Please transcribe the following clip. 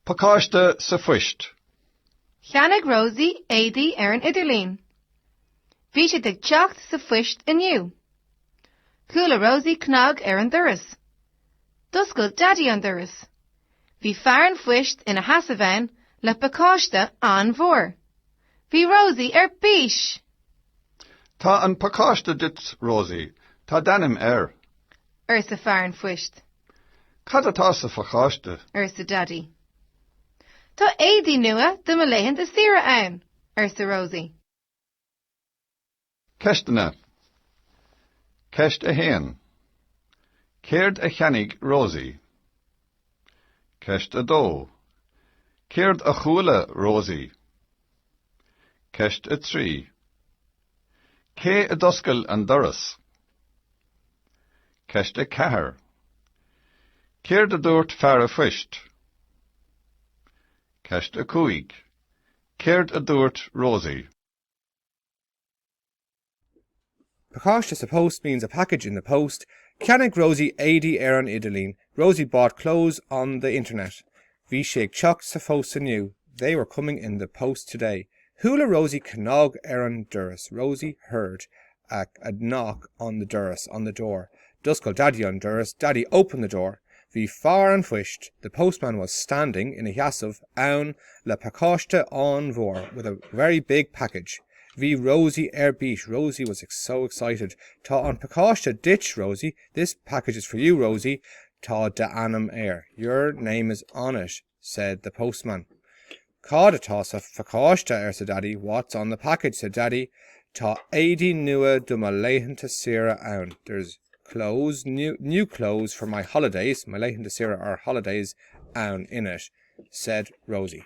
Pacáiste sa Phost. Cheannaigh Rosie éadaí ar an idirlín. Bhí sé ag teacht sa Phoist inniu. Chúla Rosie cnog ar an doras. Duscail daddy an doras. Bhí fear an Phoist ina hasamhain le Pacáiste an bhór. Bhí Rosie ar bís. Tá an Pacáiste dit, Rosie, tá danim Sa fear an Phoist. Cad atá sa Pacáiste? Sa daddy. Tá éadaí nua do maléhan de sira ann. Sa Rosie. Ceistena. Ceist a héan. Céird a cheannaigh Rosie. Ceist a dó. Céird a chúla Rosie. Ceist a trí. Cé a doscail an doras. Ceist a cethair. Céird a dúirt fear a Phoist. Ceist a cúig. Céird a dúirt Rosie. Pacáiste sa post means a package in the post. Cheannaigh Rosie éadaí ar an idirlín. Rosie bought clothes on the internet. Bhí sé ag teacht sa Phost inniu. They were coming in the post today. Thula Rosie cnog ar an doras. Rosie heard a knock on the doras, on the door. Duscail daddy on doras. Daddy opened the door. Bhí fear an Phoist. The postman was standing in a heasamh ann le Pacáiste an bhór with a very big package. Bhí Rosie ar bís. Rosie was so excited. Tá an Pacáiste ditch, Rosie. This package is for you, Rosie. Tá de anam air. Your name is on it, said the postman. Cad atá sa Pacáiste sa daddy. What's on the package, said daddy. Tá éadaí nua do maléhan to sira ann. There's clothes, new clothes for my holidays. Maléhan to sira are holidays ann in it, said Rosie.